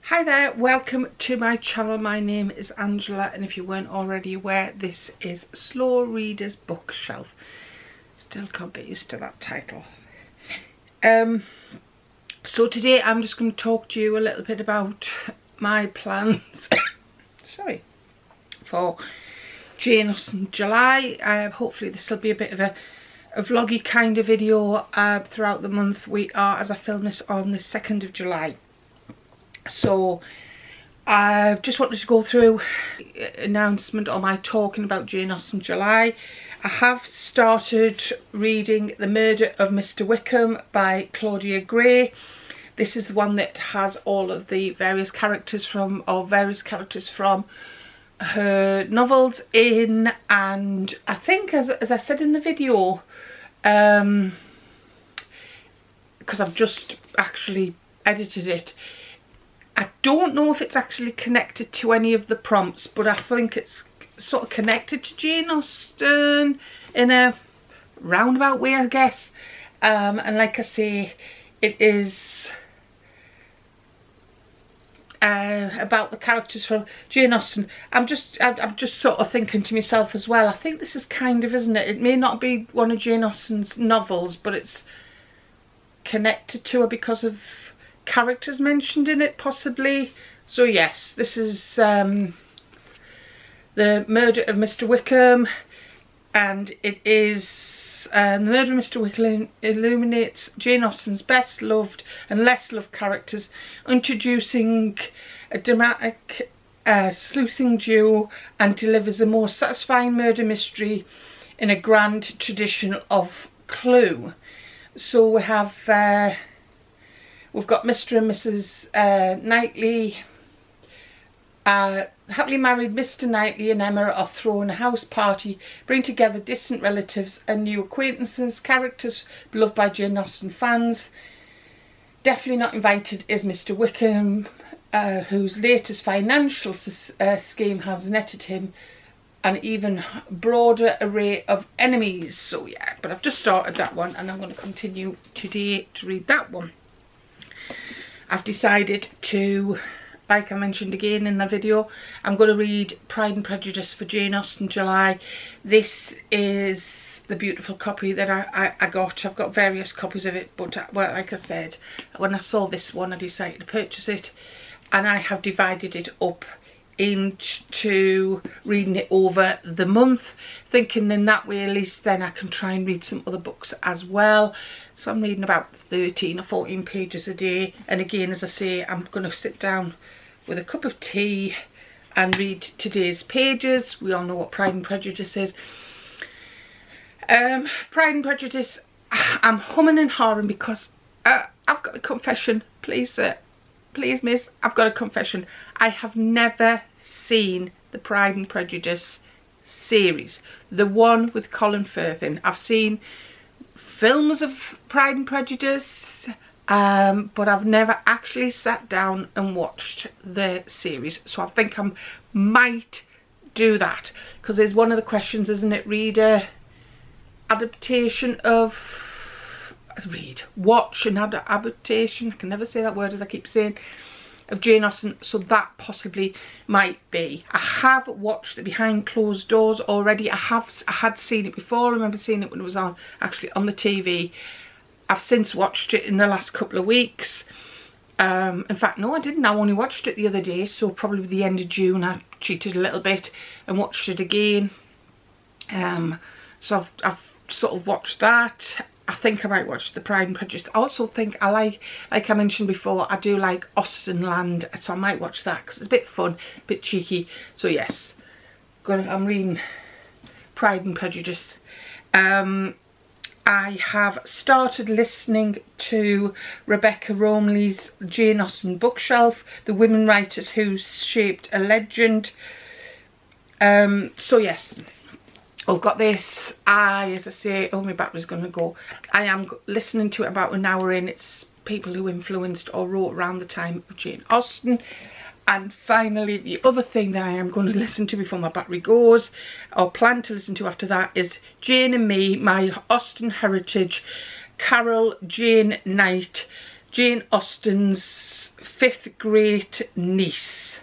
Hi there, welcome to my channel. My name is Angela, and if you weren't already aware, this is Slow Readers Bookshelf. Still can't get used to that title. So today I'm just going to talk to you a little bit about my plans sorry, for Jane Austen July. Hopefully this will be a bit of a vloggy kind of video throughout the month. We are, as I film this, on the 2nd of July. So I just wanted to go through announcement on my talking about Jane Austen July. I have started reading The Murder of Mr. Wickham by Claudia Gray. This is the one that has all of the various characters from her novels in, and I think as I said in the video, because I've just actually edited it, I don't know if it's actually connected to any of the prompts, but I think it's sort of connected to Jane Austen in a roundabout way, I guess. And like I say, it is about the characters from Jane Austen. I'm just sort of thinking to myself as well, I think this is kind of, isn't it? It may not be one of Jane Austen's novels, but it's connected to her because of characters mentioned in it, possibly. So yes, this is The Murder of Mr. Wickham, and it is The Murder of Mr. Wickham illuminates Jane Austen's best loved and less loved characters, introducing a dramatic sleuthing duo, and delivers a more satisfying murder mystery in a grand tradition of Clue. So we have we've got Mr. and Mrs. Knightley. Happily married Mr. Knightley and Emma are throwing a house party, bring together distant relatives and new acquaintances. Characters beloved by Jane Austen fans. Definitely not invited is Mr. Wickham, whose latest financial scheme has netted him an even broader array of enemies. So yeah, but I've just started that one, and I'm going to continue today to read that one. I've decided to, like I mentioned again in the video, I'm going to read Pride and Prejudice for Jane Austen July. This is the beautiful copy that I got. I've got various copies of it, but well, like I said, when I saw this one I decided to purchase it, and I have divided it up into reading it over the month, thinking in that way at least then I can try and read some other books as well. So I'm reading about 13 or 14 pages a day, and again, as I say, I'm going to sit down with a cup of tea and read today's pages. We all know what Pride and Prejudice is. Pride and Prejudice, I'm humming and hawing because I've got a confession. Please sir, please miss, I've got a confession. I have never seen the Pride and Prejudice series, the one with Colin Firth in. I've seen films of Pride and Prejudice, but I've never actually sat down and watched the series. So I think I might do that, because there's one of the questions, isn't it, reader adaptation of watch an adaptation, I can never say that word as I keep saying, of Jane Austen. So that possibly might be. I have watched the Behind Closed Doors already. I had seen it before. I remember seeing it when it was on, actually on the TV. I've since watched it in the last couple of weeks. In fact, no, I didn't. I only watched it the other day, so probably the end of June I cheated a little bit and watched it again. So I've sort of watched that. I think I might watch the Pride and Prejudice. I also think I like I mentioned before, I do like Austen Land, so I might watch that because it's a bit fun, a bit cheeky. So yes, I'm reading Pride and Prejudice. I have started listening to Rebecca Romley's Jane Austen Bookshelf, The Women Writers Who Shaped a Legend. So yes, I've got this. As I say, oh, my battery's going to go. I am listening to it about an hour in. It's people who influenced or wrote around the time of Jane Austen. And finally, the other thing that I am going to listen to before my battery goes, or plan to listen to after that, is Jane and Me, My Austen Heritage, Carol Jane Knight, Jane Austen's fifth grade niece.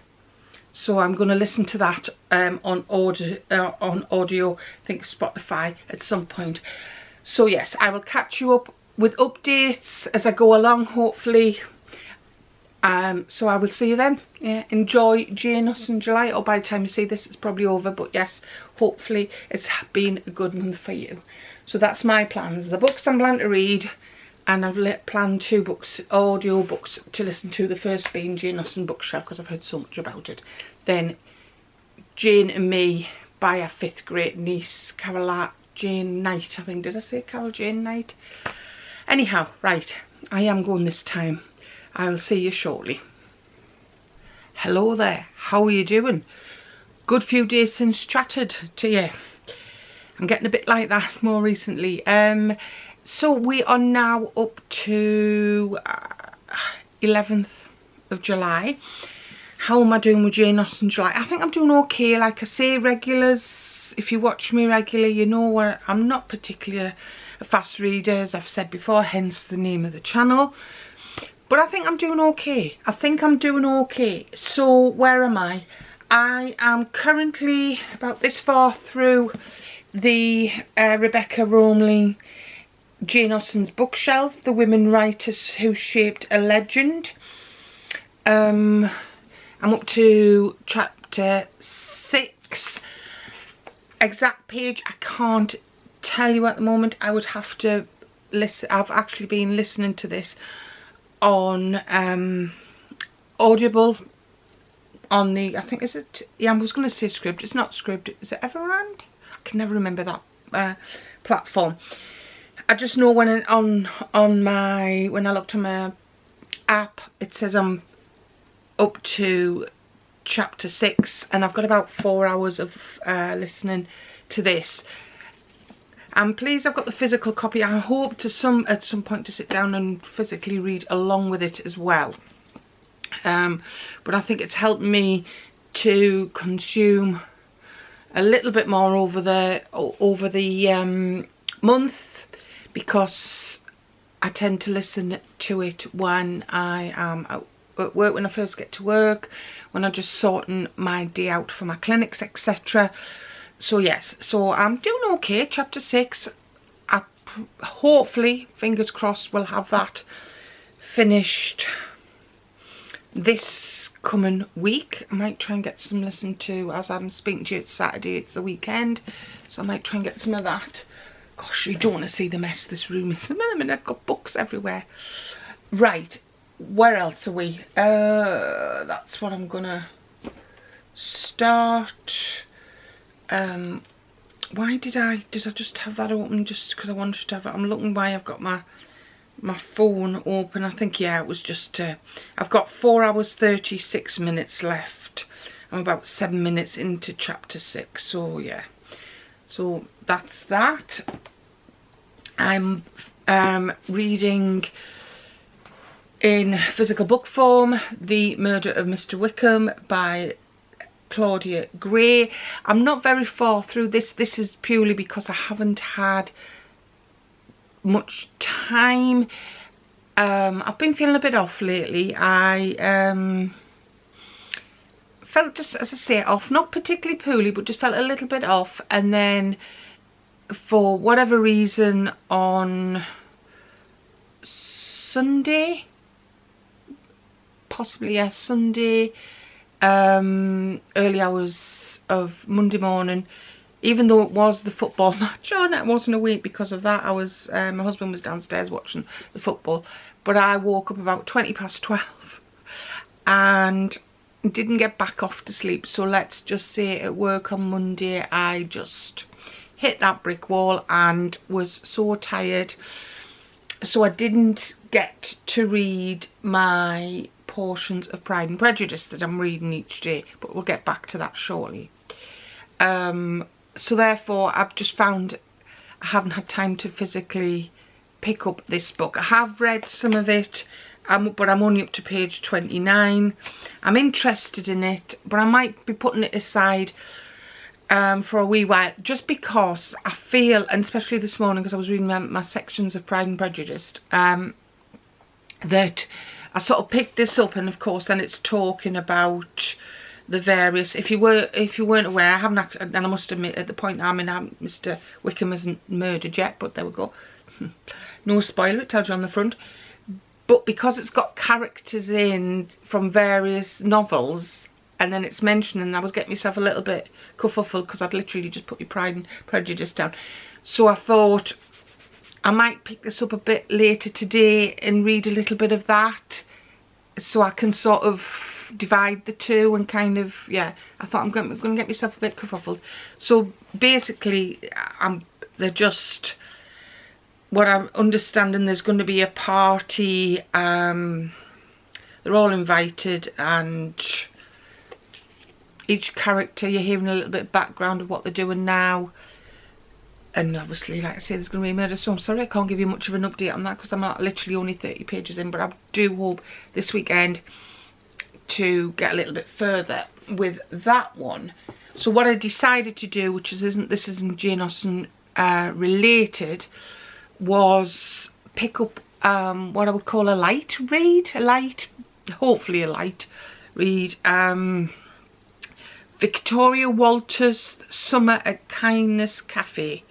So I'm going to listen to that on audio, I think Spotify at some point. So yes, I will catch you up with updates as I go along, hopefully. So I will see you then. Yeah, enjoy Jane Austen July, or by the time you see this it's probably over, but yes, hopefully it's been a good month for you. So that's my plans. The books I'm planning to read, and I've planned 2 books, audio books to listen to. The first being Jane Austen Bookshelf, because I've heard so much about it. Then Jane and Me by our 5th grade niece, Carol Jane Knight, I think. Did I say Carol Jane Knight? Anyhow, right, I am going this time. I'll see you shortly. Hello there, how are you doing? Good few days since chatted to you. I'm getting a bit like that more recently. So we are now up to 11th of July. How am I doing with Jane Austen July? I think I'm doing okay. Like I say, regulars, if you watch me regularly, you know I'm not particularly a fast reader, as I've said before, hence the name of the channel. But I think I'm doing okay. I think I'm doing okay. So where am I? I am currently about this far through the Rebecca Romling Jane Austen's Bookshelf, The Women Writers Who Shaped a Legend. I'm up to chapter 6. Exact page I can't tell you at the moment. I would have to listen. I've actually been listening to this on Audible, on the, I think, is it, yeah, I was going to say Scribd, it's not Scribd, is it Everand? I can never remember that platform. I just know when when I looked on my app, it says I'm up to chapter 6, and I've got about 4 hours of listening to this. I'm pleased I've got the physical copy. I hope at some point to sit down and physically read along with it as well. But I think it's helped me to consume a little bit more over the month, because I tend to listen to it when I am at work, when I first get to work, when I'm just sorting my day out for my clinics, etc. So yes, so I'm doing okay. Chapter 6, I hopefully, fingers crossed, will have that finished this coming week. I might try and get some listened to, as I'm speaking to you, it's Saturday, it's the weekend, so I might try and get some of that. Gosh, you don't want to see the mess this room is. A minute, I've got books everywhere. Right, where else are we? That's what I'm gonna start. Why did I just have that open just because I wanted to have it? I'm looking why I've got my phone open. I think, yeah, it was just I've got 4 hours 36 minutes left. I'm about 7 minutes into chapter 6, so yeah, so that's that. I'm reading in physical book form The Murder of Mr. Wickham by Claudia Gray. I'm not very far through this. This is purely because I haven't had much time. I've been feeling a bit off lately. I felt, just as I say, off, not particularly poorly, but just felt a little bit off, and then for whatever reason on Sunday, possibly, yeah, Sunday, early hours of Monday morning, even though it was the football match on, I wasn't awake because of that. I was, my husband was downstairs watching the football, but I woke up about 12 and didn't get back off to sleep. So let's just say at work on Monday I just hit that brick wall and was so tired, so I didn't get to read my portions of Pride and Prejudice that I'm reading each day, but we'll get back to that shortly. So therefore I've just found I haven't had time to physically pick up this book. I have read some of it, but I'm only up to page 29. I'm interested in it, but I might be putting it aside for a wee while, just because I feel, and especially this morning because I was reading my sections of Pride and Prejudice, that I sort of picked this up, and of course then it's talking about the various, if you weren't aware, I haven't, and I must admit at the point I'm in, Mr. Wickham isn't murdered yet, but there we go. No spoiler, it tells you on the front. But because it's got characters in from various novels, and then it's mentioning, I was getting myself a little bit kerfuffled because I'd literally just put my Pride and Prejudice down. So I thought I might pick this up a bit later today and read a little bit of that, so I can sort of divide the two and kind of, yeah, I thought I'm going to get myself a bit kerfuffled. So basically, they're just, what I'm understanding, there's going to be a party, they're all invited, and each character, you're hearing a little bit of background of what they're doing now. And obviously, like I say, there's going to be a murder, so I'm sorry I can't give you much of an update on that because I'm not literally only 30 pages in, but I do hope this weekend to get a little bit further with that one. So what I decided to do, which this isn't Jane Austen related, was pick up what I would call a light read, hopefully a light read. Victoria Walters' Summer at Kindness Cafe.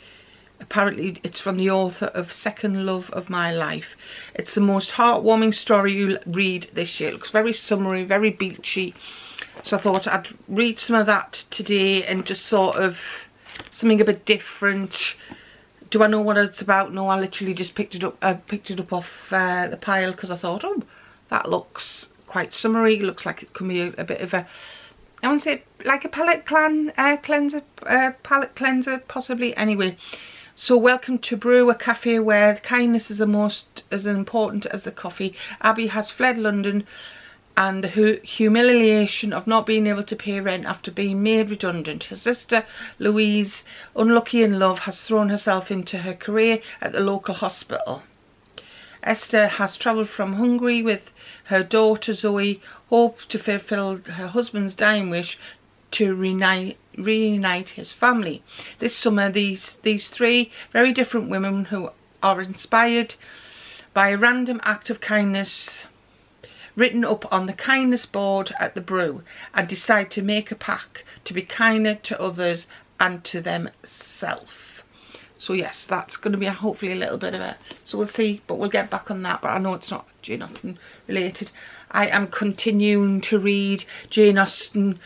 Apparently it's from the author of Second Love of My Life. It's the most heartwarming story you'll read this year. It looks very summery, very beachy. So I thought I'd read some of that today and just sort of something a bit different. Do I know what it's about? No, I literally just picked it up. I picked it up off the pile because I thought, oh, that looks quite summery. Looks like it could be a bit of a, I want to say like a palette cleanser, possibly. Anyway, so welcome to Brew, a cafe where kindness is as important as the coffee. Abby has fled London and the humiliation of not being able to pay rent after being made redundant. Her sister Louise, unlucky in love, has thrown herself into her career at the local hospital. Esther has travelled from Hungary with her daughter Zoe, hopes to fulfil her husband's dying wish to reunite his family. This summer, these three very different women who are inspired by a random act of kindness written up on the kindness board at the Brew, and decide to make a pact to be kinder to others and to themselves. So yes, that's going to be hopefully a little bit of it. So we'll see, but we'll get back on that. But I know it's not Jane Austen related. I am continuing to read Jane Austen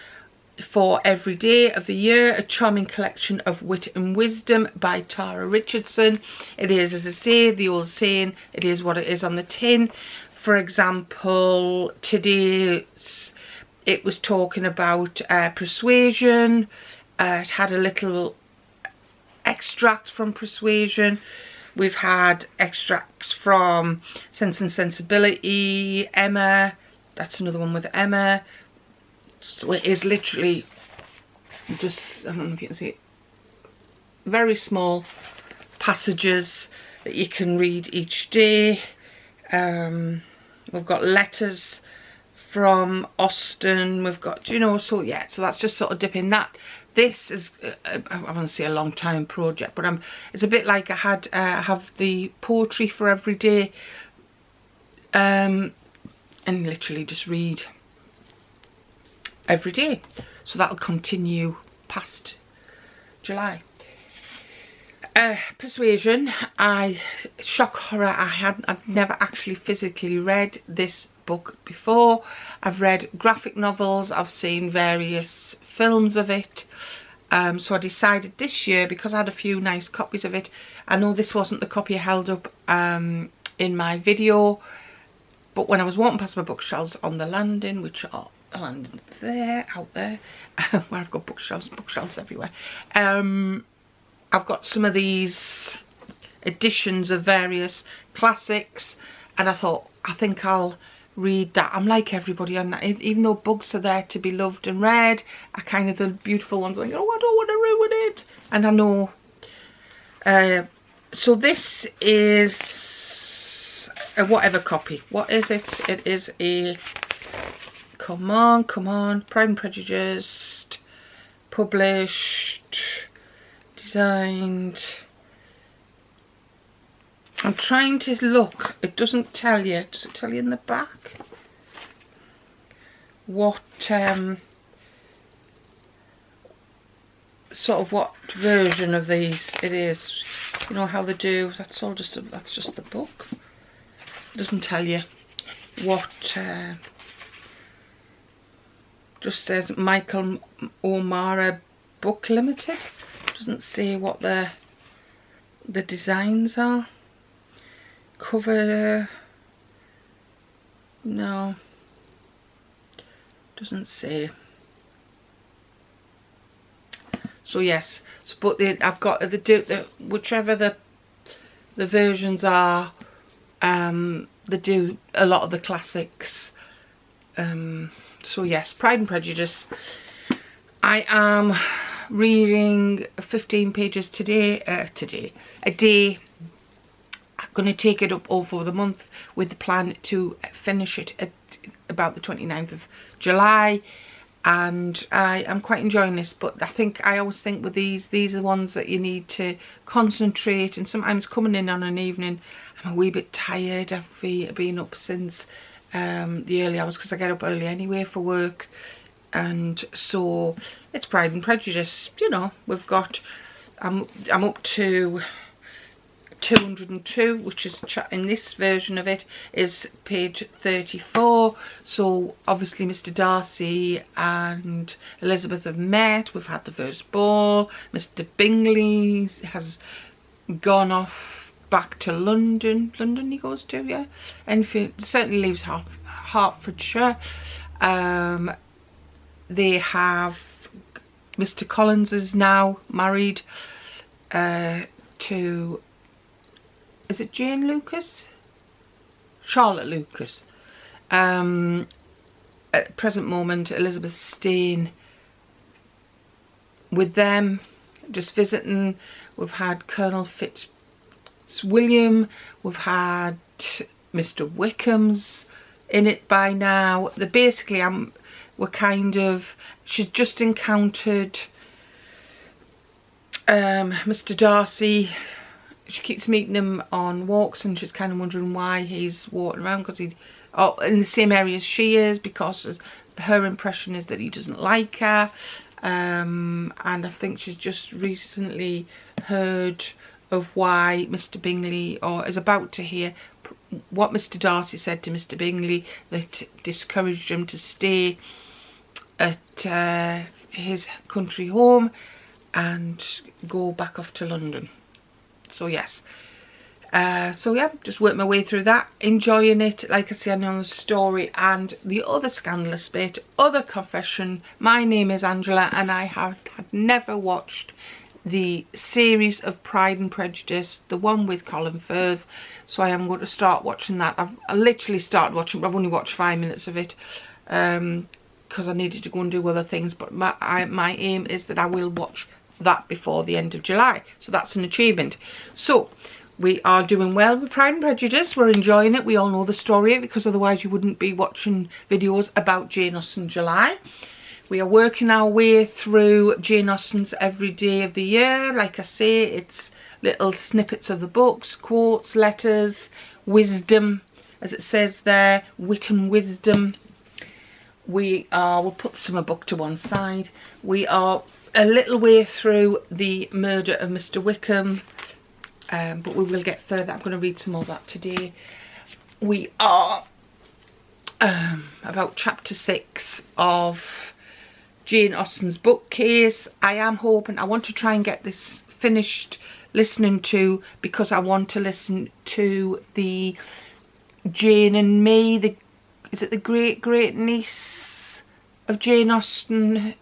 for every day of the year, a charming collection of wit and wisdom by Tara Richardson. It is, as I say, the old saying, it is what it is on the tin. For example, today it was talking about persuasion. It had a little extract from Persuasion. We've had extracts from Sense and Sensibility, Emma, that's another one with Emma. So it is literally just, I don't know if you can see it, very small passages that you can read each day. We've got letters from Austen, we've got, you know, so yeah, so that's just sort of dipping that. This is, I want to say a long time project, but it's a bit like I have the poetry for every day, and literally just read every day. So that'll continue past July. Persuasion, shock horror, I've never actually physically read this book before. I've read graphic novels, I've seen various films of it, so I decided this year, because I had a few nice copies of it. I know this wasn't the copy I held up in my video, but when I was walking past my bookshelves on the landing, which are landing there, out there, where I've got bookshelves everywhere, I've got some of these editions of various classics, and I thought, I think I'll read that. I'm like everybody on that, even though books are there to be loved and read, I kind of, the beautiful ones, like, oh, I don't want to ruin it. And I know, so this is a whatever copy. What is it? It is a, come on, Pride and Prejudice, published, designed. I'm trying to look, it doesn't tell you. Does it tell you in the back? what sort of what version of these it is. You know how they do. That's all just that's just the book. It doesn't tell you what. Just says Michael O'Mara Book Limited. Doesn't say what the designs are. Cover. No. Doesn't say. So yes, so, but I've got whichever the versions are, they do a lot of the classics. So yes, Pride and Prejudice. I am reading 15 pages today. A day. I'm going to take it up over the month with the plan to finish it at about the 29th of July. And I am quite enjoying this, but I always think with these are the ones that you need to concentrate, and sometimes coming in on an evening, I'm a wee bit tired. I've been up since the early hours because I get up early anyway for work, and so it's Pride and Prejudice. You know, we've got, I'm up to 202, which is in this version of it is page 34. So obviously Mr. Darcy and Elizabeth have met. We've had the first ball. Mr. Bingley has gone off back to London. London he goes to, yeah. And he certainly leaves Hertfordshire. They have, Mr. Collins is now married to, is it Jane Lucas? Charlotte Lucas. At the present moment, Elizabeth's staying with them, just visiting. We've had Colonel Fitzwilliam. We've had Mr. Wickham's in it by now. She's just encountered Mr. Darcy. She keeps meeting him on walks, and she's kind of wondering why he's walking around, because he's in the same area as she is, because her impression is that he doesn't like her. And I think she's just recently heard of why Mr. Bingley, or is about to hear what Mr. Darcy said to Mr. Bingley that discouraged him to stay at his country home and go back off to London. So yes, so yeah, just work my way through that, enjoying it. Like I say, I know the story and the other scandalous bit, other confession. My name is Angela, and I had never watched the series of Pride and Prejudice, the one with Colin Firth. So I am going to start watching that. I literally started watching, I've only watched 5 minutes of it because I needed to go and do other things. But my aim is that I will watch that before the end of July, so that's an achievement. So we are doing well with Pride and Prejudice. We're enjoying it. We all know the story, because otherwise you wouldn't be watching videos about Jane Austen July. We are working our way through Jane Austen's every day of the year. Like I say, it's little snippets of the books, quotes, letters, wisdom, as it says there, wit and wisdom. We'll put some book to one side. We are a little way through the murder of Mr. Wickham, but we will get further. I'm going to read some more of that today. We are about chapter 6 of Jane Austen's bookcase. I want to try and get this finished listening to, because I want to listen to the Jane and Me, is it the great niece of Jane Austen,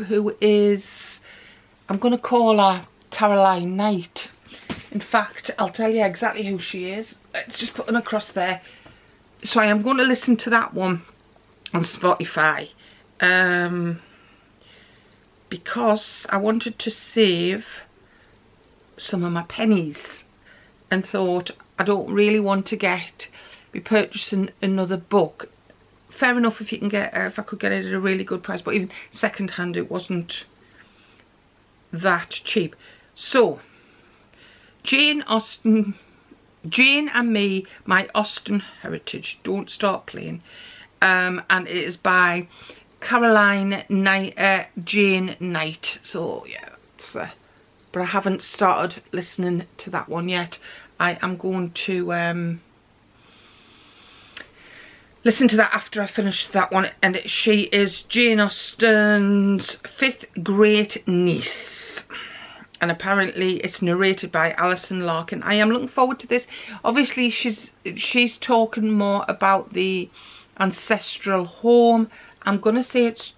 who is, I'm going to call her Caroline Knight. In fact, I'll tell you exactly who she is. Let's just put them across there. So I am going to listen to that one on Spotify, because I wanted to save some of my pennies, and thought I don't really want to be purchasing another book. Fair enough if you can get, if I could get it at a really good price, but even second hand it wasn't that cheap. So Jane Austen, Jane and Me, My Austen Heritage. Don't start playing. and it is by Jane Knight. So yeah, that's but I haven't started listening to that one yet. I am going to listen to that after I finish that one. And she is Jane Austen's 5th great niece, and apparently it's narrated by Alison Larkin. I am looking forward to this. Obviously she's talking more about the ancestral home. I'm gonna say it's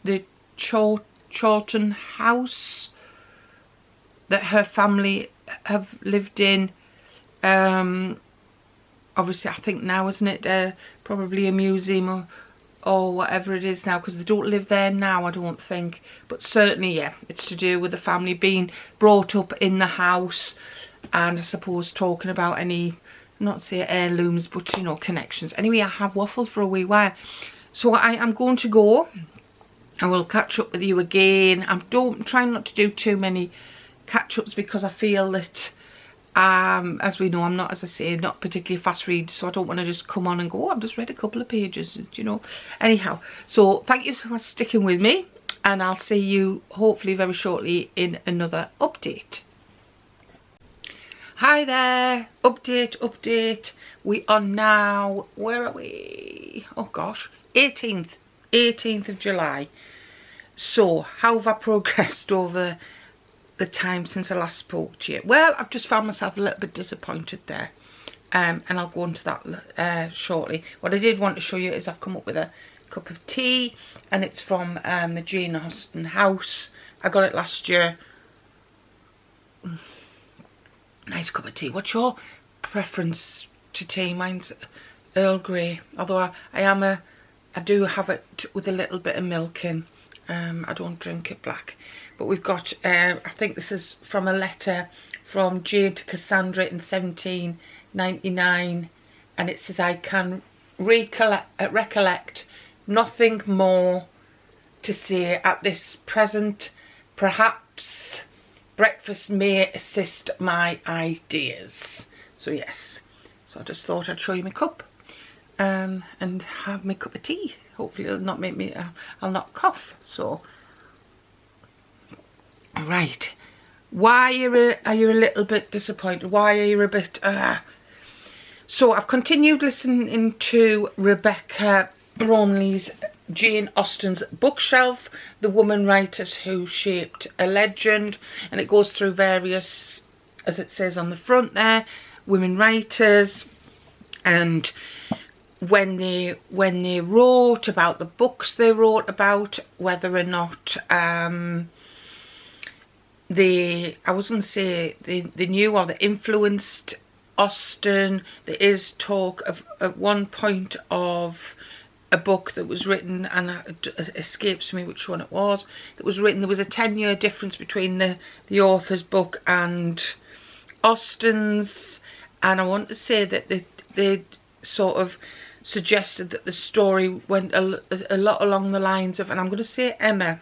the Chawton house that her family have lived in. Obviously I think now, isn't it, probably a museum or whatever it is now, because they don't live there now, I don't think. But certainly, yeah, it's to do with the family being brought up in the house, and I suppose talking about any, not say heirlooms, but you know, connections. Anyway, I have waffled for a wee while, so I am going to go. I will catch up with you again. I'm trying not to do too many catch-ups, because I feel that as we know, I'm not, as I say, not particularly fast read, so I don't want to just come on and go, oh, I've just read a couple of pages, you know. Anyhow, so thank you for sticking with me, and I'll see you hopefully very shortly in another update. Hi there, update. We are now, where are we? Oh gosh, 18th of July. So how have I progressed over the time since I last spoke to you? Well, I've just found myself a little bit disappointed there, and I'll go into that shortly. What I did want to show you is I've come up with a cup of tea, and it's from the Jane Austen house. I got it last year. Nice cup of tea. What's your preference to tea? Mine's Earl Grey, although I do have it with a little bit of milk in. I don't drink it black. But we've got, I think this is from a letter from Jane to Cassandra in 1799. And it says, I can recollect nothing more to say at this present. Perhaps breakfast may assist my ideas. So yes, so I just thought I'd show you my cup and have my cup of tea. Hopefully it'll not make me, I'll not cough. So, right, why are you a little bit disappointed? Why are you a bit, So I've continued listening to Rebecca Romley's Jane Austen's bookshelf, The Woman Writers Who Shaped a Legend, and it goes through various, as it says on the front there, women writers, and when they wrote about the books they wrote about, whether or not they, I wasn't say they knew or they influenced Austen. There is talk of at one point of a book that was written, and it escapes me which one it was, that was written. There was a 10-year difference between the author's book and Austen's, and I want to say that they sort of suggested that the story went a lot along the lines of, and I'm going to say Emma.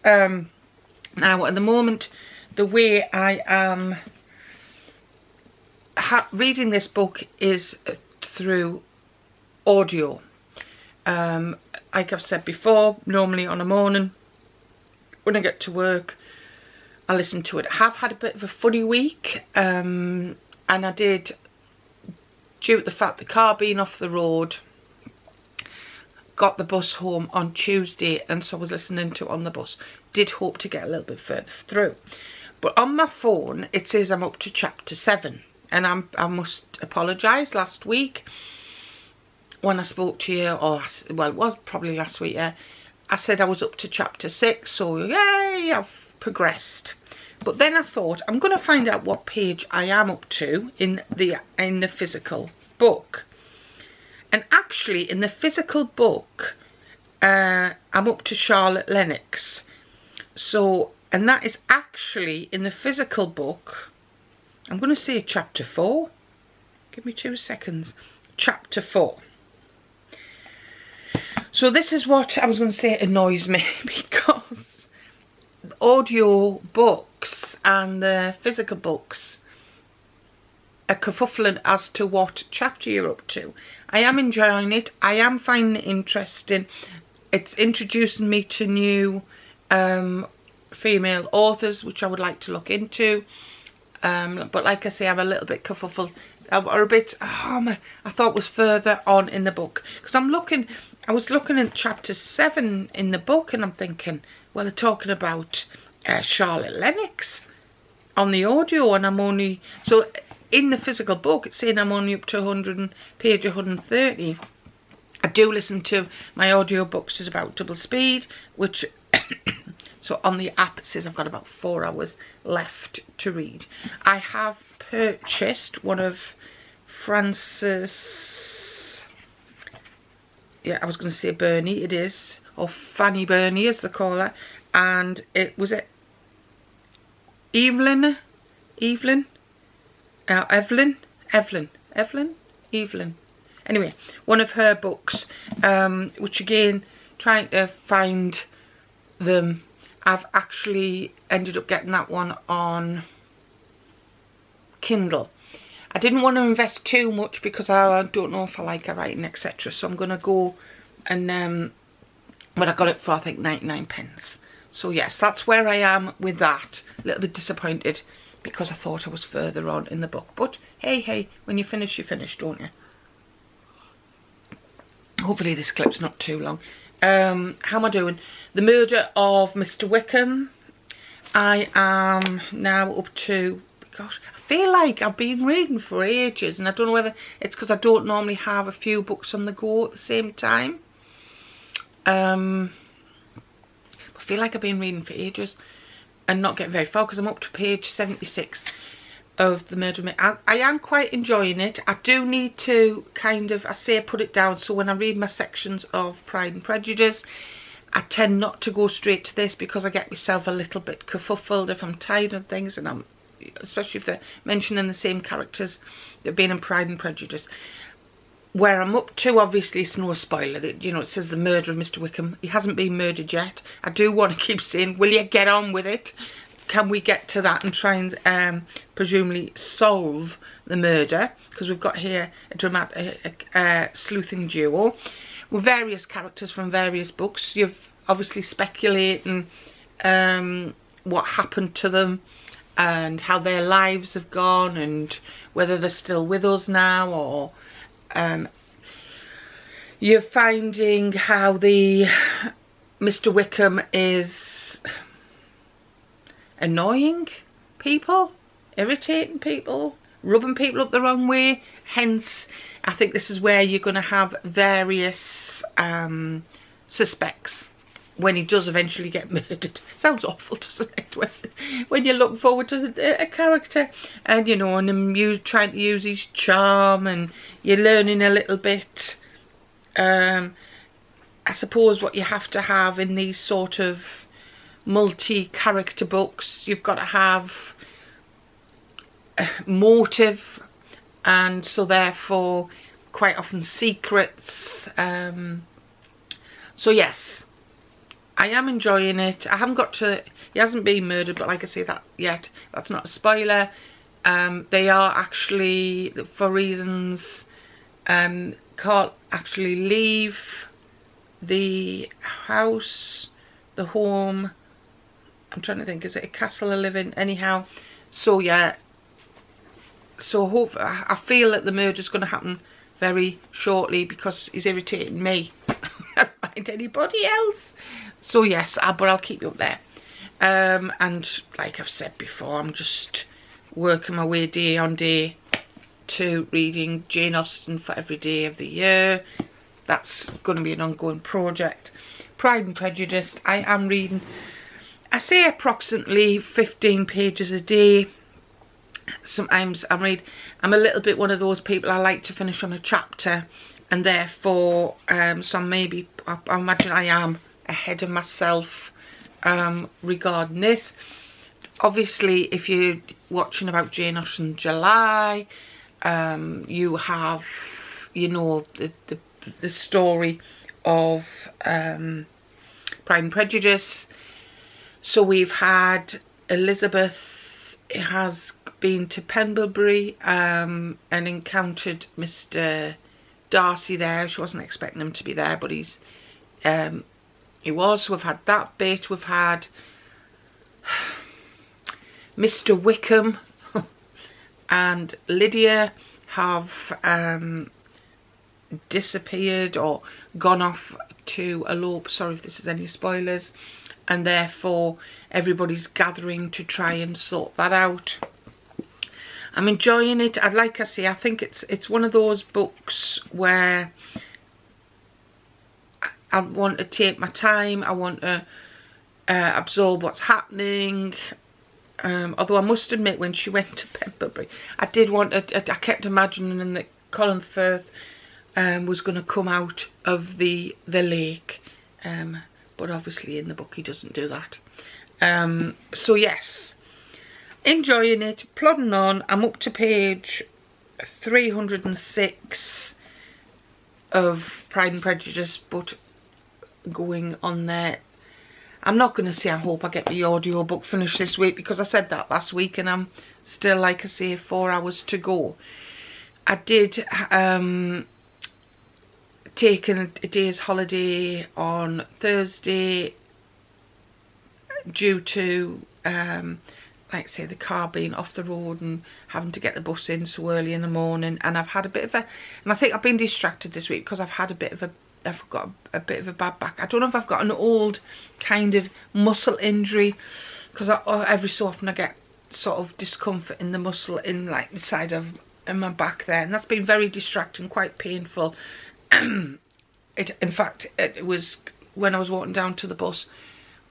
Now at the moment, the way I am reading this book is through audio. Like I've said before, normally on a morning when I get to work I listen to it. I have had a bit of a funny week, and I did, due to the fact the car being off the road, got the bus home on Tuesday, and so I was listening to it on the bus. Did hope to get a little bit further through, but on my phone it says I'm up to chapter 7, and I must apologise. Last week when I spoke to you, or well, it was probably last week, yeah, I said I was up to chapter 6, so yay, I've progressed. But then I thought I'm going to find out what page I am up to in the physical book. And actually in the physical book I'm up to Charlotte Lennox. So, and that is actually in the physical book, I'm going to say chapter 4. Give me 2 seconds. Chapter 4. So this is what I was going to say annoys me, because audio books and the physical books are kerfuffling as to what chapter you're up to. I am enjoying it. I am finding it interesting. It's introducing me to new female authors, which I would like to look into. But like I say, I'm a little bit kerfuffled, or a bit, I thought was further on in the book. Because I was looking at chapter 7 in the book, and I'm thinking, well, they're talking about Charlotte Lennox on the audio, and I'm only, so in the physical book it's saying I'm only up to page 130. I do listen to my audiobooks at about double speed, which so on the app it says I've got about 4 hours left to read. I have purchased one of Frances, yeah, I was going to say Burney, it is, or Fanny Burney as they call her, and it was Evelyn, anyway, one of her books, which again, trying to find them, I've actually ended up getting that one on Kindle. I didn't want to invest too much because I don't know if I like her writing, etc. So I'm going to go and, but I got it for I think 99 pence. So yes, that's where I am with that. A little bit disappointed because I thought I was further on in the book. But hey, when you finish, don't you? Hopefully this clip's not too long. How am I doing? The Murder of Mr. Wickham. I am now up to, gosh, I feel like I've been reading for ages, and I don't know whether it's because I don't normally have a few books on the go at the same time. I feel like I've been reading for ages and not getting very far, because I'm up to page 76 of The Murder of Mr. I am quite enjoying it. I do need to kind of, I say put it down, so when I read my sections of Pride and Prejudice, I tend not to go straight to this because I get myself a little bit kerfuffled if I'm tired of things, and especially if they're mentioning the same characters that have been in Pride and Prejudice. Where I'm up to, obviously it's no spoiler, that, you know, it says the murder of Mr. Wickham. He hasn't been murdered yet. I do want to keep saying, will you get on with it? Can we get to that and try and presumably solve the murder? Because we've got here a dramatic sleuthing duo with various characters from various books. You've obviously speculating what happened to them and how their lives have gone, and whether they're still with us now, or you're finding how the Mr. Wickham is annoying people, irritating people, rubbing people up the wrong way. Hence, I think this is where you're going to have various suspects when he does eventually get murdered. Sounds awful, doesn't it? When you look forward to a character, and you know, and you trying to use his charm, and you're learning a little bit. I suppose what you have to have in these sort of multi-character books, you've got to have a motive, and so therefore quite often secrets. So yes, I am enjoying it. I haven't got to, he hasn't been murdered, but like I say, that yet, that's not a spoiler. They are actually, for reasons, can't actually leave the house, the home. I'm trying to think, is it a castle they live in? Anyhow, so yeah, so I feel that the murder's going to happen very shortly because he's irritating me. Find anybody else. So yes, but I'll keep you up there. And like I've said before, I'm just working my way day on day to reading Jane Austen for every day of the year. That's going to be an ongoing project. Pride and Prejudice, I am reading, I say approximately 15 pages a day. Sometimes I'm a little bit one of those people, I like to finish on a chapter, and therefore so maybe I imagine I am ahead of myself regarding this. Obviously, if you're watching about Jane Austen July, you have, you know, the story of Pride and Prejudice. So we've had Elizabeth has been to Pendlebury and encountered Mr. Darcy there. She wasn't expecting him to be there, but he was. So we've had that bit. We've had Mr. Wickham and Lydia have disappeared or gone off to elope. Sorry if this is any spoilers. And therefore everybody's gathering to try and sort that out. I'm enjoying it. Like I say, I think it's one of those books where I want to take my time. I want to absorb what's happening. Although I must admit, when she went to Pemberbury, I did want to, I kept imagining that Colin Firth was going to come out of the lake. But obviously in the book he doesn't do that. So yes, enjoying it, plodding on. I'm up to page 306 of Pride and Prejudice, but going on there. I'm not going to say I hope I get the audio book finished this week, because I said that last week and I'm still, like I say, 4 hours to go. I did take a day's holiday on Thursday due to like I say, the car being off the road and having to get the bus in so early in the morning. And I've had a bit of a, and I think I've been distracted this week because I've had a bit of a, I've got a bit of a bad back. I don't know if I've got an old kind of muscle injury, because every so often I get sort of discomfort in the muscle in like the side of my back there, and that's been very distracting, quite painful. In fact, it was when I was walking down to the bus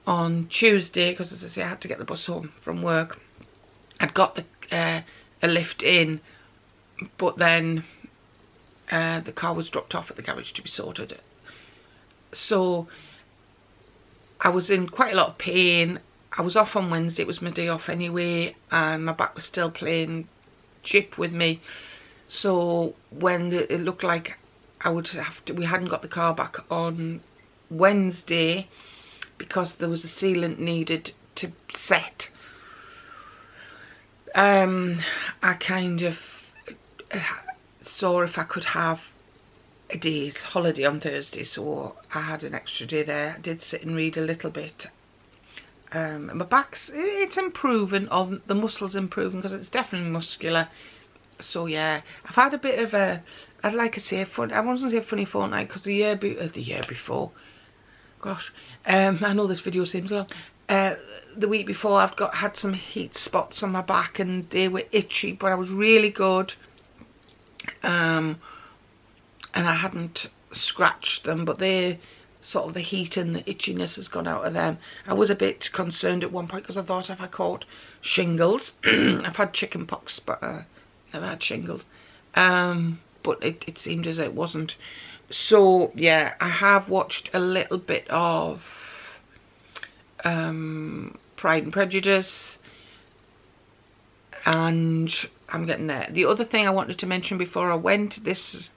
on Tuesday, because as I say I had to get the bus home from work. I'd got the a lift in, but then the car was dropped off at the garage to be sorted. So I was in quite a lot of pain. I was off on Wednesday, it was my day off anyway, and my back was still playing chip with me. So when it looked like I would have to, we hadn't got the car back on Wednesday because there was a sealant needed to set, I kind of saw if I could have a day's holiday on Thursday, so I had an extra day there. I did sit and read a little bit. My back's, it's improving, or the muscles improving, because it's definitely muscular. So yeah, I've had a bit of a, I'd like to say, I wasn't say a funny fortnight, because the year before, gosh, I know this video seems long. The week before I've had some heat spots on my back and they were itchy, but I was really good. And I hadn't scratched them, but they sort of, the heat and the itchiness has gone out of them. I was a bit concerned at one point because I thought if I caught shingles, I've had chicken pox, but never had shingles. But it seemed as it wasn't. So yeah, I have watched a little bit of Pride and Prejudice, and I'm getting there. The other thing I wanted to mention before I went this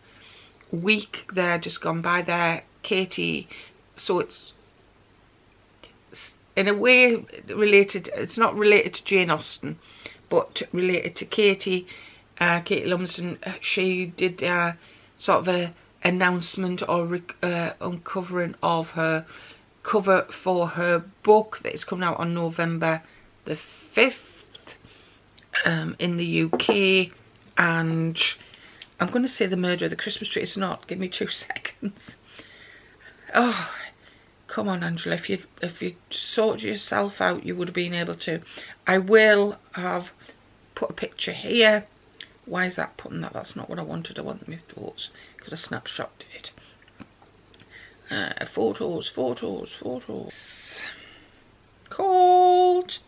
week there, just gone by there, Katie, so it's in a way related, it's not related to Jane Austen, but related to Katie, Katie Lumsden. She did sort of a announcement or uncovering of her cover for her book that is coming out on November the 5th in the UK, and I'm going to say The Murder of the Christmas Tree. It's not. Give me 2 seconds. Oh, come on, Angela. If you sorted yourself out, you would have been able to. I will have put a picture here. Why is that putting that? That's not what I wanted. I wanted my thoughts because I snapshotted it. Photos. Called.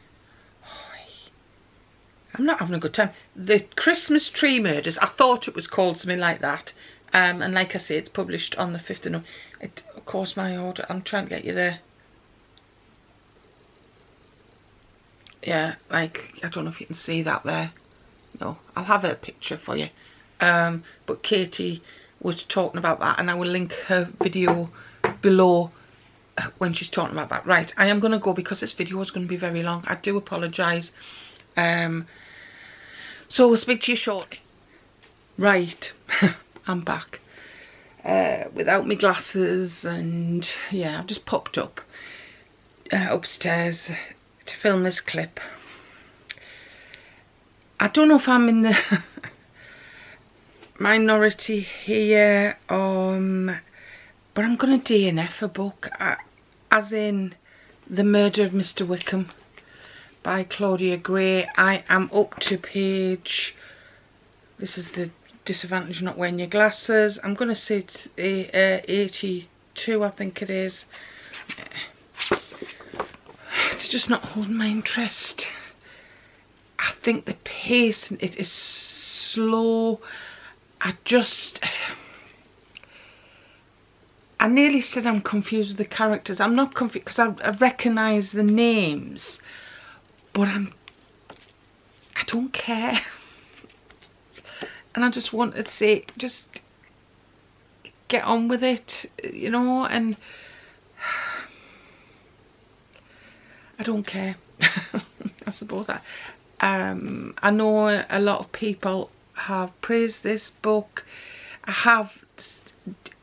I'm not having a good time. The Christmas Tree Murders. I thought it was called something like that. And like I say, it's published on the 5th of November. Of course, my order. I'm trying to get you there. Yeah, like, I don't know if you can see that there. No, I'll have a picture for you. But Katie was talking about that, and I will link her video below when she's talking about that. Right, I am going to go because this video is going to be very long. I do apologise. So we'll speak to you shortly. Right, I'm back. without my glasses, and yeah, I've just popped up upstairs to film this clip. I don't know if I'm in the minority here, but I'm going to DNF a book, as in The Murder of Mr. Wickham by Claudia Gray. I am up to page, this is the disadvantage of not wearing your glasses, I'm going to say 82, I think it is. It's just not holding my interest. I think the pace, it is slow. I nearly said I'm confused with the characters. I'm not confused because I recognise the names, but I don't care. And I just wanted to say, just get on with it, you know, and I don't care. I suppose that. I know a lot of people have praised this book. I have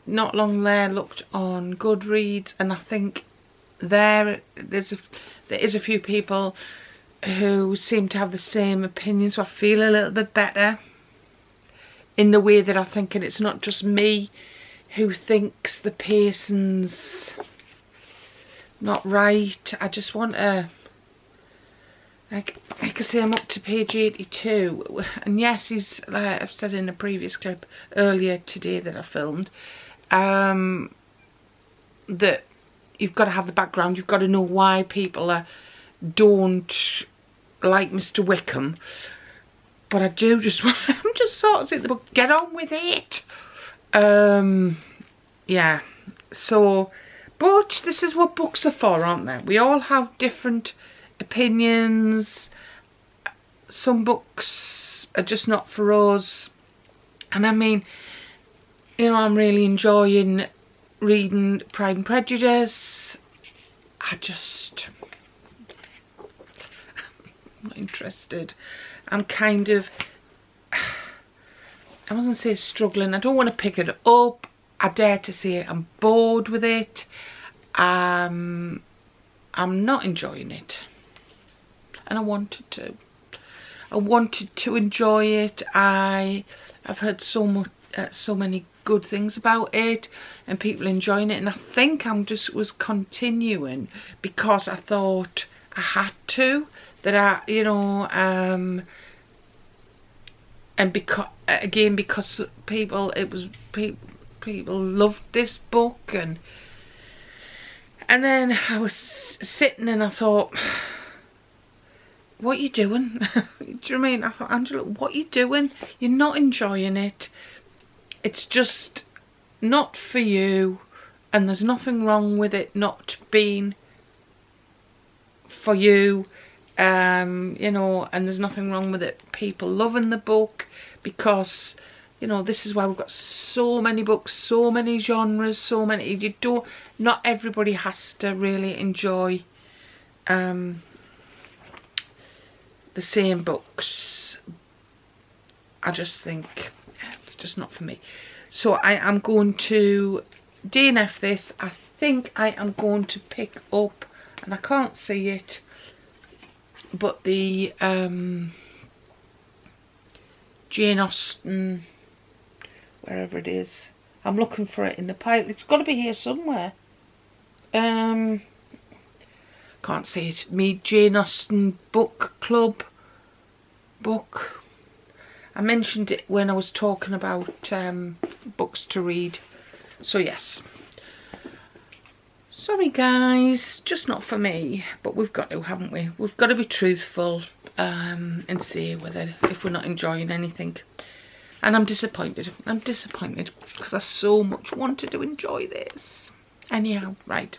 not long there looked on Goodreads, and I think there is a few people who seem to have the same opinion, so I feel a little bit better in the way that I think, and it's not just me who thinks the pacing's not right. I just want to, like I say, I'm up to page 82, and yes, he's, like I've said in a previous clip earlier today that I filmed, that you've got to have the background, you've got to know why people don't like Mr. Wickham. But I do just want, I'm just sort of saying the book, get on with it. Yeah, so, but this is what books are for, aren't they? We all have different opinions. Some books are just not for us. And I mean, you know, I'm really enjoying reading Pride and Prejudice. I'm not interested. I'm kind of, I wasn't say struggling, I don't want to pick it up. I dare to say I'm bored with it. I'm not enjoying it, and I wanted to. I wanted to enjoy it. I've heard so many good things about it, and people enjoying it, and I think I'm just was continuing because I thought I had to. That I, you know, and because again, because people loved this book, and then I was sitting and I thought, what are you doing? Do you know what I mean? I thought, Angela, what are you doing? You're not enjoying it. It's just not for you, and there's nothing wrong with it not being for you. You know, and there's nothing wrong with it, people loving the book, because, you know, this is why we've got so many books, so many genres, so many, you don't, not everybody has to really enjoy the same books. I just think it's just not for me. So I am going to DNF this. I think I am going to pick up, and I can't see it, but the Jane Austen, wherever it is, I'm looking for it in the pile. It's got to be here somewhere. Can't see it. Me Jane Austen book club book. I mentioned it when I was talking about books to read. So yes. Sorry guys, just not for me, but we've got to, haven't we? We've got to be truthful and say whether, if we're not enjoying anything. And I'm disappointed. I'm disappointed because I so much wanted to enjoy this. Anyhow, right.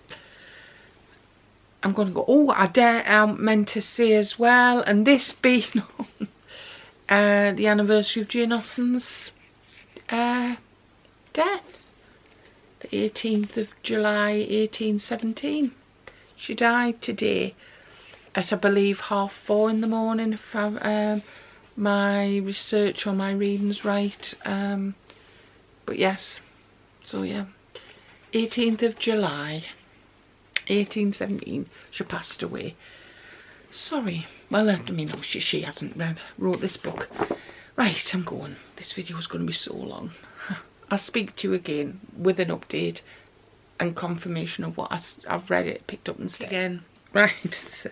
I'm going to go, oh, I meant to say as well, and this being the anniversary of Jane Austen's death. The 18th of July 1817. She died today at, I believe, 4:30 in the morning, if my research or my reading's right. But yes, So yeah, 18th of July 1817 she passed away. Sorry, well, I mean, no, she hasn't wrote this book. Right, I'm going. This video is going to be so long. I'll speak to you again with an update and confirmation of what I've read it, picked up instead. Again. Right, it's a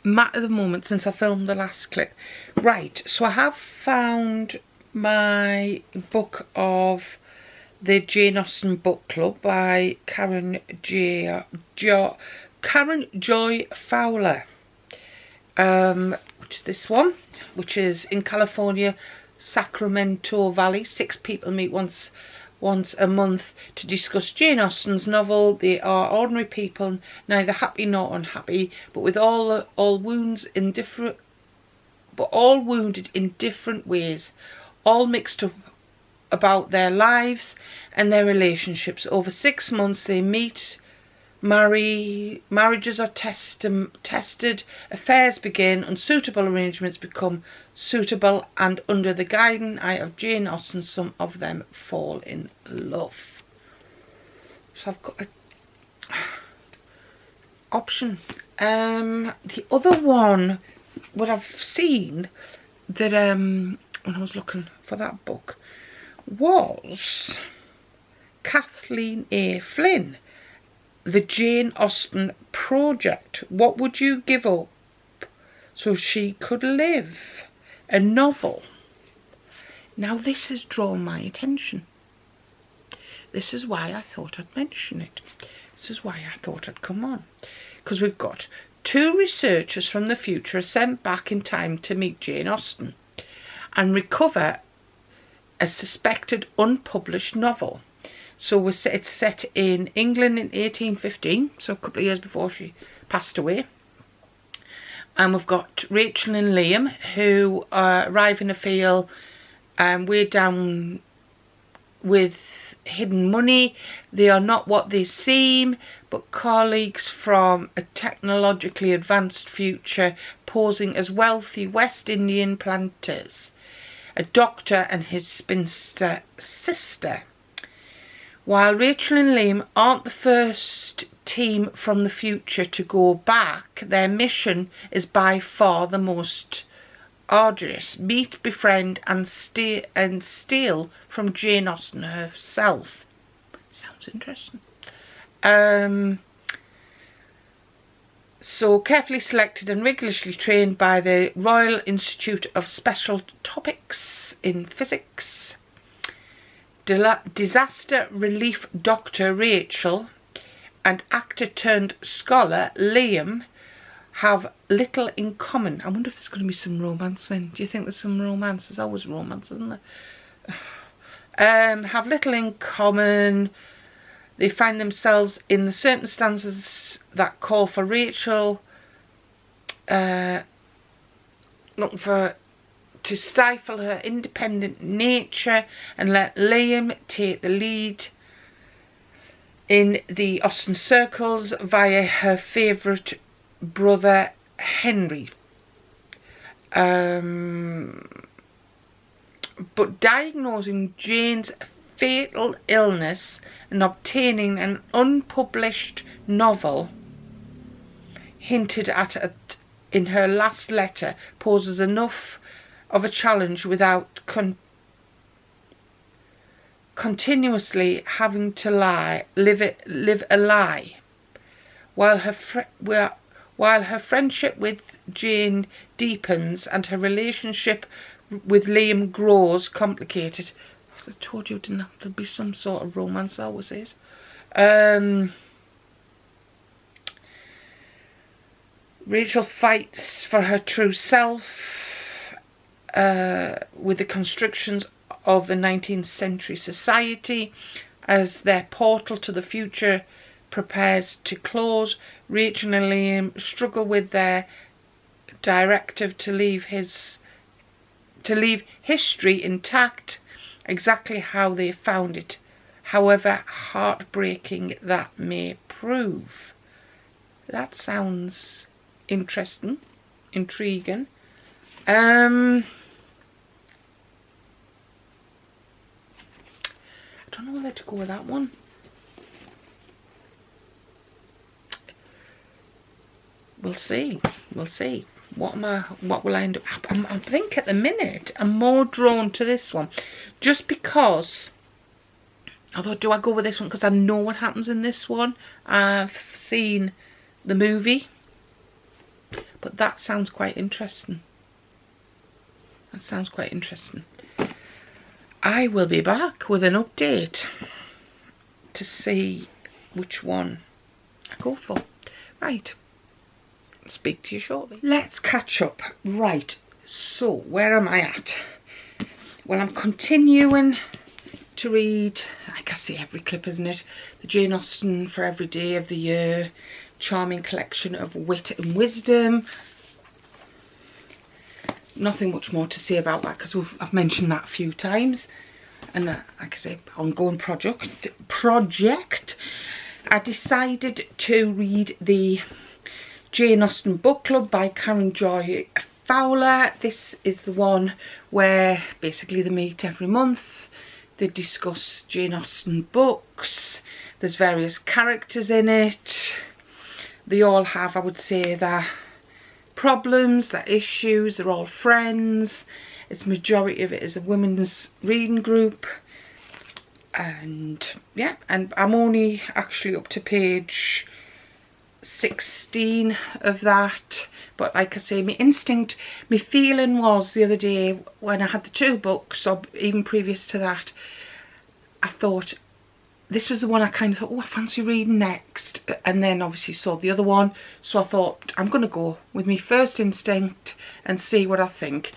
matter of the moment since I filmed the last clip. Right, so I have found my book of the Jane Austen Book Club by Karen Joy Fowler. Which is this one, which is in California, Sacramento Valley. 6 people meet once a month to discuss Jane Austen's novel. They are ordinary people, neither happy nor unhappy, but with all wounded in different ways, all mixed up about their lives and their relationships. Over 6 months they meet, marriages are tested, affairs begin, unsuitable arrangements become suitable, and under the guiding eye of Jane Austen, some of them fall in love. So I've got a option. The other one, what I've seen that when I was looking for that book, was Kathleen A. Flynn, The Jane Austen Project. What would you give up so she could live? A novel. Now this has drawn my attention. This is why I thought I'd mention it. This is why I thought I'd come on. Because we've got 2 researchers from the future are sent back in time to meet Jane Austen and recover a suspected unpublished novel. So it's set in England in 1815, so a couple of years before she passed away. And we've got Rachel and Liam, who arrive in a field way down with hidden money. They are not what they seem, but colleagues from a technologically advanced future posing as wealthy West Indian planters. A doctor and his spinster sister. While Rachel and Liam aren't the first team from the future to go back, their mission is by far the most arduous. Meet, befriend and steal from Jane Austen herself. Sounds interesting. So carefully selected and rigorously trained by the Royal Institute of Special Topics in Physics, disaster relief doctor Rachel and actor turned scholar Liam have little in common. I wonder if there's going to be some romance then. Do you think there's some romance? There's always romance, isn't there? Have little in common. They find themselves in the circumstances that call for Rachel looking to stifle her independent nature and let Liam take the lead in the Austen circles via her favourite brother Henry. But diagnosing Jane's fatal illness and obtaining an unpublished novel hinted at in her last letter poses enough of a challenge without continuously having to live a lie. While her friendship with Jane deepens and her relationship with Liam grows complicated. I told you didn't have to be some sort of romance, I always is. Rachel fights for her true self with the constrictions of the 19th century society. As their portal to the future prepares to close, Rachel and Liam struggle with their directive to leave history intact, exactly how they found it, however heartbreaking that may prove. That sounds interesting, intriguing. I don't know whether to go with that one. We'll see. We'll see. What will I end up? I think at the minute I'm more drawn to this one, just because. Although, do I go with this one because I know what happens in this one? I've seen the movie, but that sounds quite interesting. That sounds quite interesting. I will be back with an update to see which one I go for. Right. Speak to you shortly. Let's catch up. Right, so where am I at? Well, I'm continuing to read, like I say every clip, isn't it? The Jane Austen For Every Day of the Year, charming collection of wit and wisdom. Nothing much more to say about that because I've mentioned that a few times. And like I say, ongoing project. I decided to read the Jane Austen Book Club by Karen Joy Fowler. This is the one where basically they meet every month. They discuss Jane Austen books. There's various characters in it. They all have, I would say, their problems, their issues. They're all friends. It's majority of it is a women's reading group. And yeah, and I'm only actually up to page 16 of that, but like I say, my instinct, my feeling was the other day when I had the two books, or even previous to that, I thought this was the one I kind of thought, oh, I fancy reading next, and then obviously saw the other one, so I thought I'm gonna go with my first instinct and see what I think.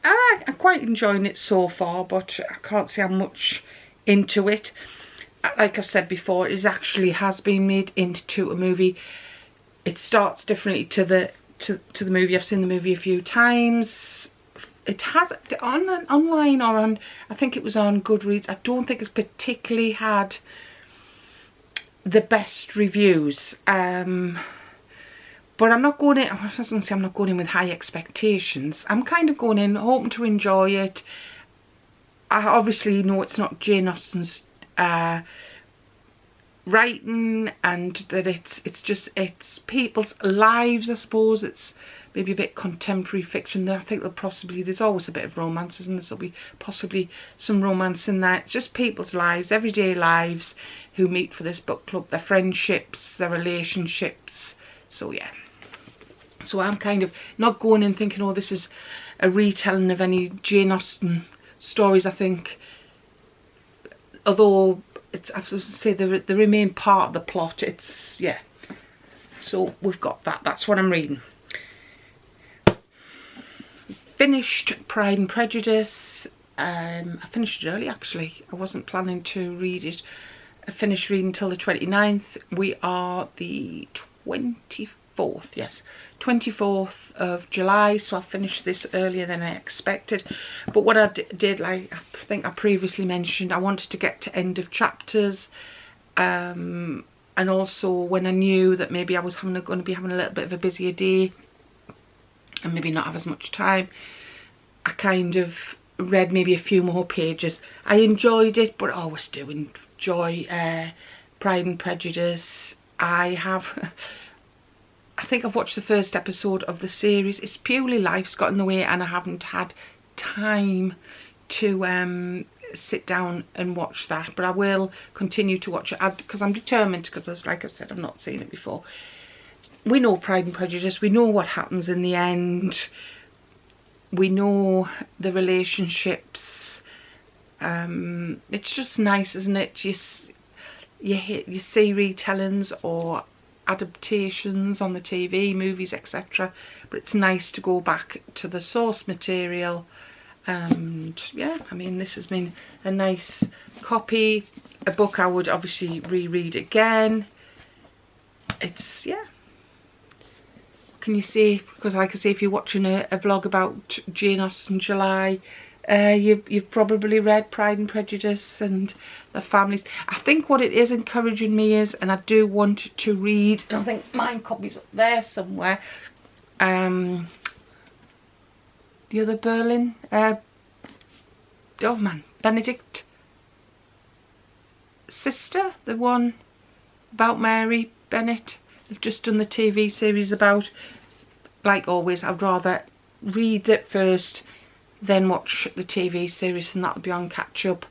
I'm quite enjoying it so far, but I can't say I'm much into it. Like I've said before, it actually has been made into a movie. It starts differently to the movie. I've seen the movie a few times. It has online or on, I think it was on Goodreads. I don't think it's particularly had the best reviews. But I'm not going in. I was going to say I'm not going in with high expectations. I'm kind of going in hoping to enjoy it. I obviously know it's not Jane Austen's writing, and that it's people's lives. I suppose it's maybe a bit contemporary fiction. I think there's always a bit of romance, and there'll be possibly some romance in that. It's just people's lives, everyday lives, who meet for this book club, their friendships, their relationships. So yeah, so I'm kind of not going in thinking, oh, this is a retelling of any Jane Austen stories. I think, although it's, I was to say, they remain part of the plot. It's, yeah. So we've got that. That's what I'm reading. Finished Pride and Prejudice. I finished it early, actually. I wasn't planning to read it. I finished reading until the 29th. We are the 24th, yes. 24th of July, so I finished this earlier than I expected. But what I did, like I think I previously mentioned, I wanted to get to end of chapters, and also when I knew that maybe I was going to be having a little bit of a busier day and maybe not have as much time, I kind of read maybe a few more pages. I enjoyed it, but I always do enjoy Pride and Prejudice. I think I've watched the first episode of the series. It's purely life's got in the way, and I haven't had time to sit down and watch that. But I will continue to watch it because I'm determined, because like I've said, I've not seen it before. We know Pride and Prejudice. We know what happens in the end. We know the relationships. It's just nice, isn't it? You see retellings or adaptations on the TV, movies, etc. But it's nice to go back to the source material. And yeah, I mean, this has been a nice copy. A book I would obviously reread again. It's, yeah. Can you see? Because like I say, if you're watching a vlog about Jane Austen July, you've probably read Pride and Prejudice and the families. I think what it is encouraging me is, and I do want to read, and I think mine copy's up there somewhere, the other Berlin, oh man, Benedict Sister, the one about Mary Bennett. They've just done the TV series about. Like always, I'd rather read it first, then watch the TV series, and that'll be on catch up.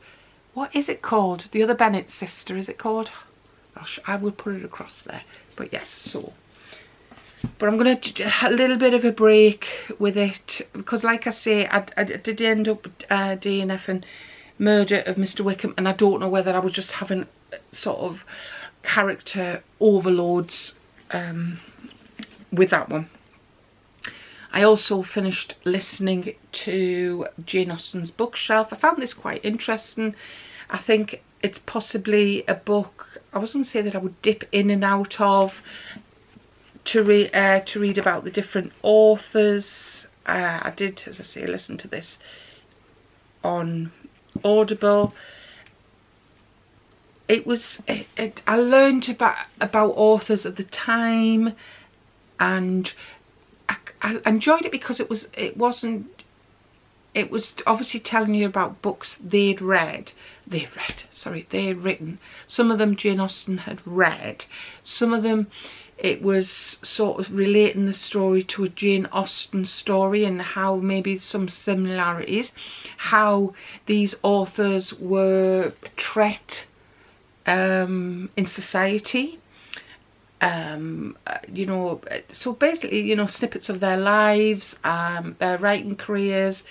What is it called? The other Bennett sister, is it called? Gosh, I will put it across there. But yes, so. But I'm going to do a little bit of a break with it, because like I say, I did end up DNFing Murder of Mr. Wickham, and I don't know whether I was just having sort of character overloads with that one. I also finished listening to Jane Austen's Bookshelf. I found this quite interesting. I think it's possibly a book I wasn't say that I would dip in and out of to read about the different authors. I did, as I say, listen to this on Audible. It was I learned about authors of the time, and I enjoyed it because it was obviously telling you about books they'd written. Some of them Jane Austen had read. Some of them it was sort of relating the story to a Jane Austen story, and how maybe some similarities, how these authors were portrayed in society. You know, so basically, you know, snippets of their lives, their writing careers,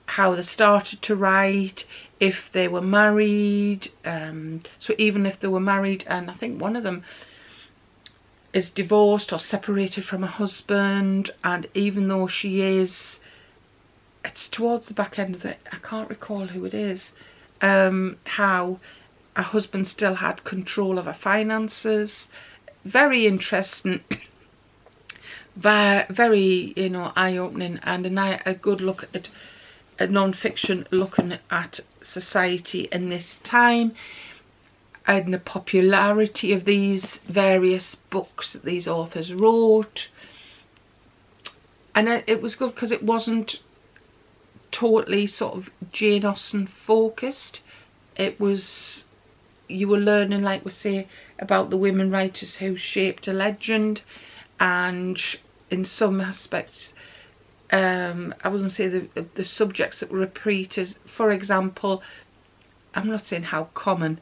how they started to write, if they were married, so even if they were married, and I think one of them is divorced or separated from a husband, and even though she is, it's towards the back end of it, I can't recall who it is, how her husband still had control of her finances. Very interesting, very, you know, eye-opening, and a good look at a non-fiction looking at society in this time, and the popularity of these various books that these authors wrote. And it was good because it wasn't totally sort of Jane Austen focused. It was, you were learning, like we say, about the women writers who shaped a legend, and in some aspects, I wasn't say the subjects that were repeated. For example, I'm not saying how common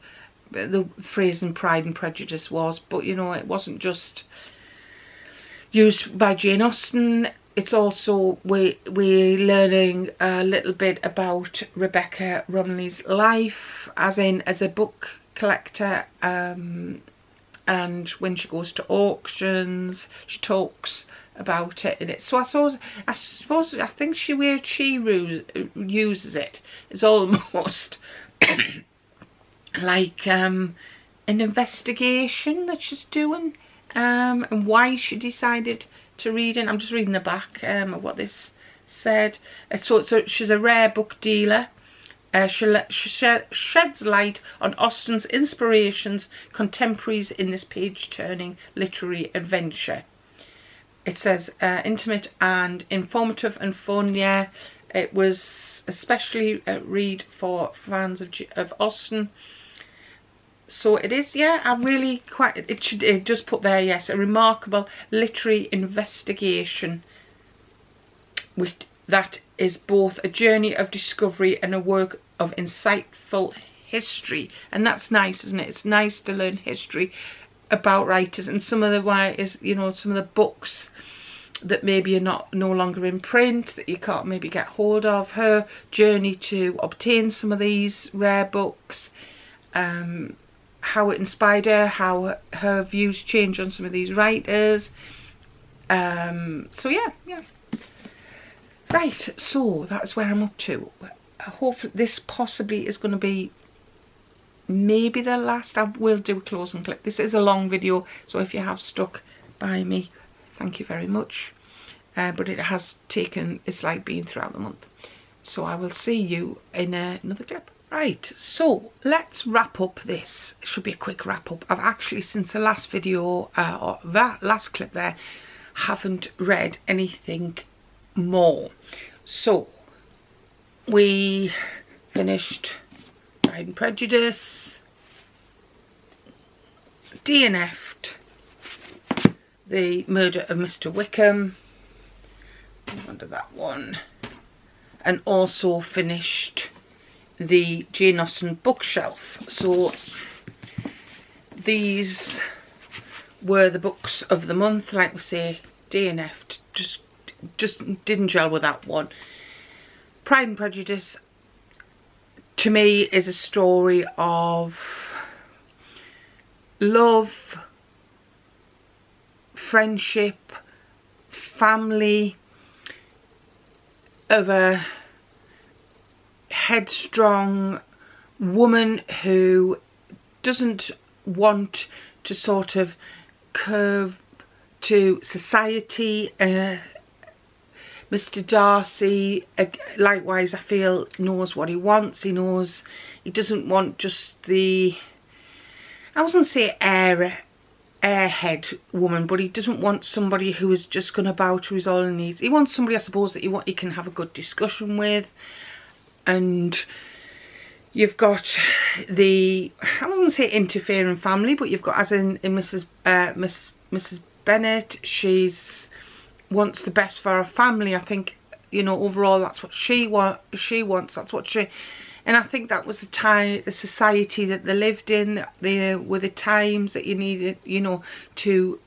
the phrase in Pride and Prejudice was, but you know, it wasn't just used by Jane Austen. It's also we're learning a little bit about Rebecca Romney's life, as a book collector, and when she goes to auctions, she talks about it in it. So I think she uses it. It's almost like an investigation that she's doing, and why she decided to read it. I'm just reading the back of what this said. So she's a rare book dealer. She sheds light on Austen's inspirations, contemporaries in this page-turning literary adventure. It says intimate and informative and fun. Yeah, it was especially a read for fans of Austen. So it is, yeah, I really quite, it just put there, yes, a remarkable literary investigation that is both a journey of discovery and a work of insightful history. And that's nice, isn't it? It's nice to learn history about writers, and some of the writers, you know, some of the books that maybe are no longer in print, that you can't maybe get hold of. Her journey to obtain some of these rare books, how it inspired her, how her views changed on some of these writers. So yeah. Right, so that's where I'm up to. Hopefully this possibly is going to be maybe the last. I will do a closing clip. This is a long video, so if you have stuck by me, thank you very much. But it has taken, it's like being throughout the month. So I will see you in another clip. Right, so let's wrap up this. It should be a quick wrap up. I've actually, since the last video, or that last clip there, haven't read anything more. So we finished Pride and Prejudice. DNF'd The Murder of Mr. Wickham, under that one, and also finished the Jane Austen bookshelf. So these were the books of the month. Like we say, DNF'd, just didn't gel with that one. Pride and Prejudice, to me, is a story of love, friendship, family, of a headstrong woman who doesn't want to sort of curve to society. Mr. Darcy, likewise, I feel, knows what he wants. He knows he doesn't want just the, I wasn't say airhead woman, but he doesn't want somebody who is just going to bow to his all needs. He wants somebody, I suppose, that he can have a good discussion with. And you've got the, I wasn't say interfering family, but you've got, as in Mrs. Bennet, she's wants the best for her family. I think, you know, overall that's what she wants. That's what she, and I think that was the time, the society that they lived in. They were the times that you needed, you know, to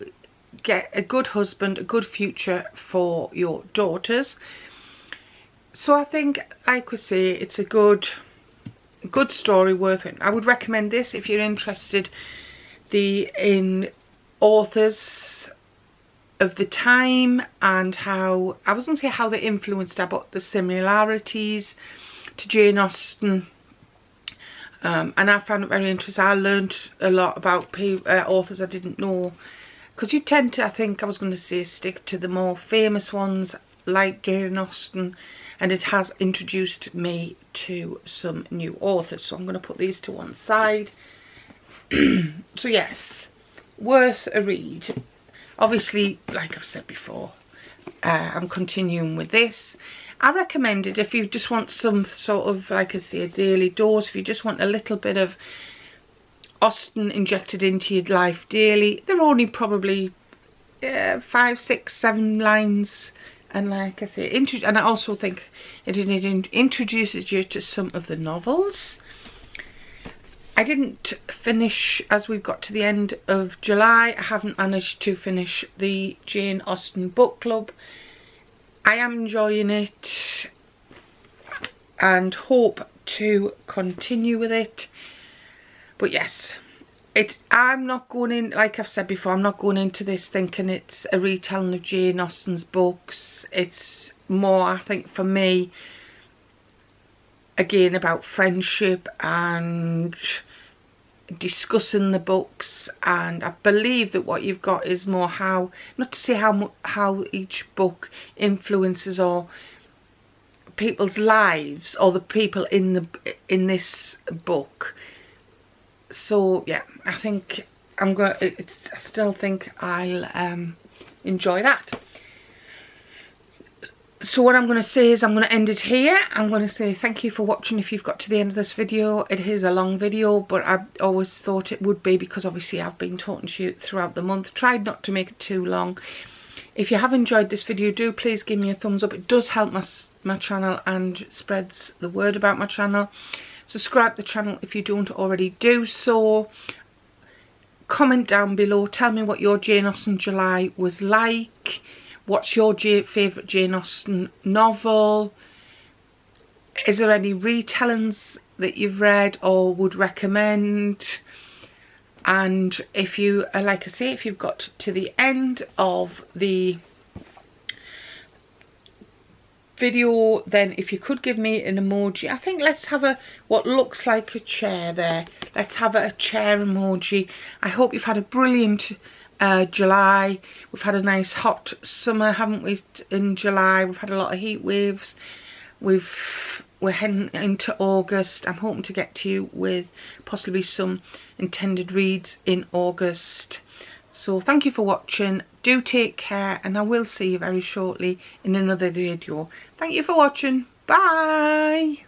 get a good husband, a good future for your daughters. So I think, like we say, it's a good story, worth it. I would recommend this if you're interested in authors of the time and how, I wasn't say how they influenced her, but the similarities to Jane Austen. And I found it very interesting. I learned a lot about authors I didn't know, because you tend to, I think I was going to say, stick to the more famous ones like Jane Austen, and it has introduced me to some new authors. So I'm going to put these to one side. So yes, worth a read. Obviously, like I've said before, I'm continuing with this. I recommend it if you just want some sort of, like I say, a daily dose. If you just want a little bit of Austen injected into your life daily. They're only probably 5, 6, 7 lines. And like I say, and I also think it introduces you to some of the novels. I didn't finish, as we've got to the end of July, I haven't managed to finish the Jane Austen book club. I am enjoying it and hope to continue with it. But yes, I'm not going in, like I've said before, I'm not going into this thinking it's a retelling of Jane Austen's books. It's more, I think, for me, again, about friendship and discussing the books. And I believe that what you've got is more how, not to say how each book influences or people's lives or the people in this book. So yeah, I think I still think I'll enjoy that. So what I'm going to say is I'm going to end it here. I'm going to say thank you for watching if you've got to the end of this video. It is a long video, but I always thought it would be, because obviously I've been talking to you throughout the month. Tried not to make it too long. If you have enjoyed this video, do please give me a thumbs up. It does help my channel and spreads the word about my channel. Subscribe to the channel if you don't already do so. Comment down below. Tell me what your Jane Austen July was like. What's your favourite Jane Austen novel? Is there any retellings that you've read or would recommend? And if you, like I say, if you've got to the end of the video, then if you could give me an emoji. I think let's have what looks like a chair there. Let's have a chair emoji. I hope you've had a brilliant July. We've had a nice hot summer, haven't we, in July? We've had a lot of heat waves. We're heading into August. I'm hoping to get to you with possibly some intended reads in August. So thank you for watching. Do take care, and I will see you very shortly in another video. Thank you for watching. Bye.